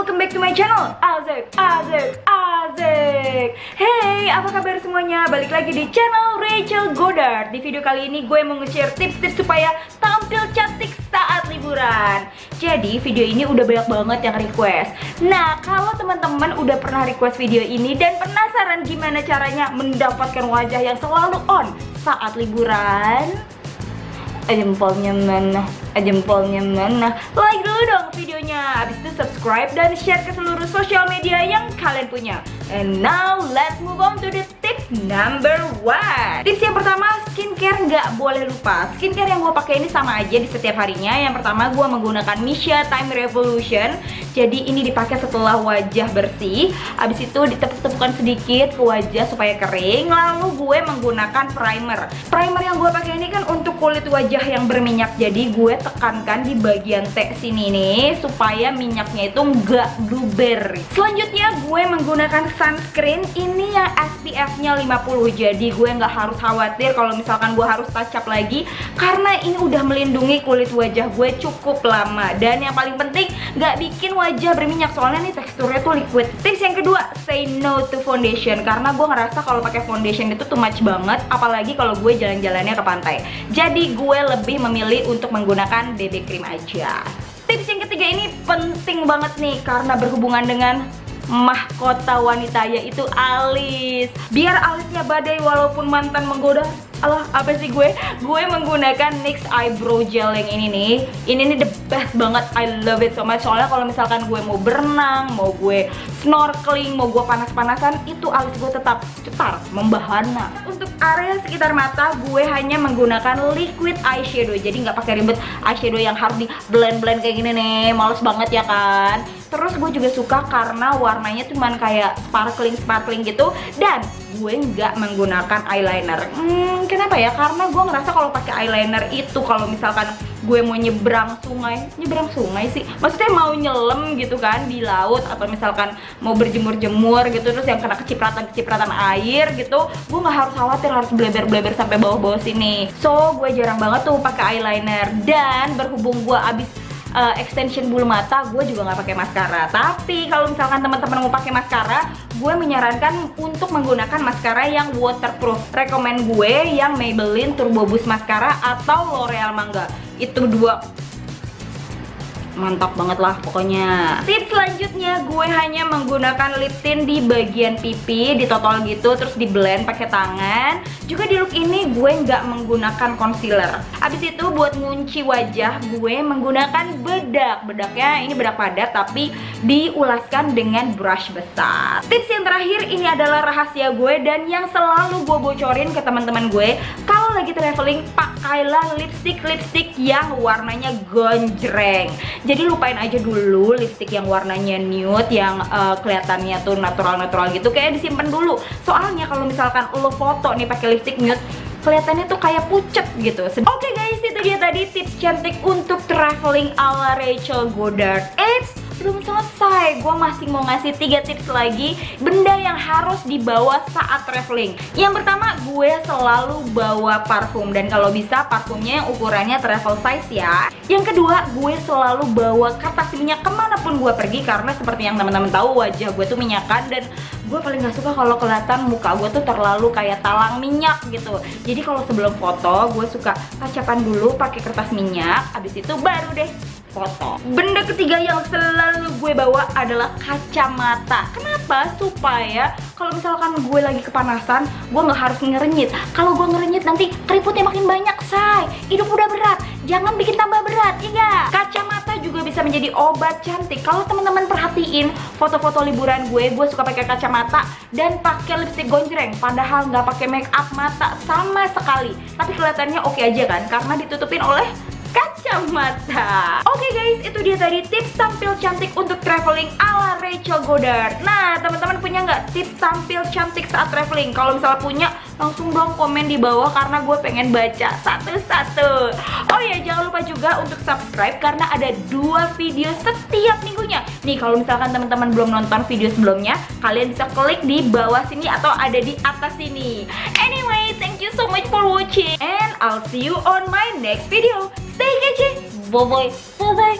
welcome back to my channel. Azek. Hey, apa kabar semuanya? Balik lagi di channel Rachel Goddard. Di video kali ini gue mau nge-share tips-tips supaya tampil cantik saat liburan. Jadi video ini udah banyak banget yang request. Nah, kalau teman-teman udah pernah request video ini dan penasaran gimana caranya mendapatkan wajah yang selalu on saat liburan, jempolnya mana? Like dulu dong videonya. Abis itu subscribe dan share ke seluruh sosial media yang kalian punya. And now let's move on to the tips number 1. Tips yang pertama, skincare nggak boleh lupa. Skincare yang gue pakai ini sama aja di setiap harinya. Yang pertama gue menggunakan Missha Time Revolution. Jadi ini dipakai setelah wajah bersih. Abis itu ditepuk-tepukan sedikit ke wajah supaya kering. Lalu gue menggunakan primer. Primer yang gue pakai ini kan untuk kulit wajah yang berminyak. Jadi gue tekankan di bagian T sini nih supaya minyaknya itu nggak bluber. Selanjutnya gue menggunakan sunscreen. Ini yang SPF-nya 50. Jadi gue nggak harus khawatir kalau misalkan gue harus touch up lagi, karena ini udah melindungi kulit wajah gue cukup lama. Dan yang paling penting, nggak bikin wajah berminyak, soalnya nih teksturnya tuh liquid. Tips yang kedua, say no to foundation. Karena gue ngerasa kalau pakai foundation itu too much banget, apalagi kalau gue jalan-jalannya ke pantai. Jadi gue lebih memilih untuk menggunakan BB cream aja. Tips yang ketiga ini penting banget nih, karena berhubungan dengan mahkota wanita, yaitu alis. Biar alisnya badai walaupun mantan menggoda. Alah, apa sih gue menggunakan NYX Eyebrow Gel yang ini nih. Ini nih the best banget, I love it so much. Soalnya kalau misalkan gue mau berenang, mau gue snorkeling, mau gue panas-panasan, itu alis gue tetap cetar, membahana. Untuk area sekitar mata, gue hanya menggunakan liquid eyeshadow. Jadi nggak pakai ribet eyeshadow yang harus di blend-blend kayak gini nih. Males banget ya kan. Terus gue juga suka karena warnanya cuman kayak sparkling gitu. Dan gue nggak menggunakan eyeliner. Kenapa ya? Karena gue ngerasa kalau pakai eyeliner itu, kalau misalkan gue mau nyebrang sungai sih, maksudnya mau nyelam gitu kan di laut, atau misalkan mau berjemur-jemur gitu, terus yang kena kecipratan air gitu, gue nggak harus khawatir harus bleber sampai bawah sini. So gue jarang banget tuh pakai eyeliner. Dan berhubung gue abis extension bulu mata, gue juga nggak pakai maskara. Tapi kalau misalkan teman-teman mau pakai maskara, gue menyarankan untuk menggunakan maskara yang waterproof. Rekomen gue yang Maybelline Turbo Boost Mascara atau L'Oreal Manga. Itu dua mantap banget lah pokoknya. Tips selanjutnya, gue hanya menggunakan lip tint di bagian pipi, ditotol gitu, terus di blend pakai tangan. Juga di look ini gue nggak menggunakan concealer. Abis itu buat ngunci wajah, gue menggunakan bedak. Bedaknya ini bedak padat tapi diulaskan dengan brush besar. Tips yang terakhir ini adalah rahasia gue dan yang selalu gue bocorin ke teman-teman gue. Kalau lagi traveling, pakailah lipstick yang warnanya gonjreng. Jadi lupain aja dulu lipstick yang warnanya nude, yang kelihatannya tuh natural gitu, kayak disimpan dulu. Soalnya kalau misalkan lo foto nih pakai lipstick nude, kelihatannya tuh kayak pucet gitu. Oke guys, itu dia tadi tips cantik untuk traveling ala Rachel Goddard. Belum selesai, gue masih mau ngasih 3 tips lagi benda yang harus dibawa saat traveling. Yang pertama, gue selalu bawa parfum, dan kalau bisa parfumnya yang ukurannya travel size ya. Yang kedua, gue selalu bawa kertas minyak kemanapun gue pergi, karena seperti yang teman-teman tahu, wajah gue tuh minyakan, dan gue paling gak suka kalau kelihatan muka gue tuh terlalu kayak talang minyak gitu. Jadi kalau sebelum foto, gue suka tacapan dulu pakai kertas minyak, abis itu baru deh foto. Benda ketiga yang selalu gue bawa adalah kacamata. Kenapa? Supaya kalau misalkan gue lagi kepanasan, gue nggak harus ngerenyit. Kalau gue ngerenyit nanti keriputnya makin banyak, say. Hidup udah berat, jangan bikin tambah berat, iya. Kacamata juga bisa menjadi obat cantik. Kalau teman-teman perhatiin foto-foto liburan gue suka pakai kacamata dan pakai lipstick gonjreng, padahal nggak pakai make up mata sama sekali. Tapi kelihatannya oke aja kan, karena ditutupin oleh kacamata. Oke guys, itu dia tadi tips tampil cantik untuk traveling ala Rachel Goddard. Nah, teman-teman punya nggak tips tampil cantik saat traveling? Kalau misalnya punya, langsung dong komen di bawah, karena gue pengen baca satu-satu. Oh ya, jangan lupa juga untuk subscribe, karena ada 2 video setiap minggunya. Nih, kalau misalkan teman-teman belum nonton video sebelumnya, kalian bisa klik di bawah sini atau ada di atas sini. Anyway, thank you so much for watching, and I'll see you on my next video. Stay kece, bye bye.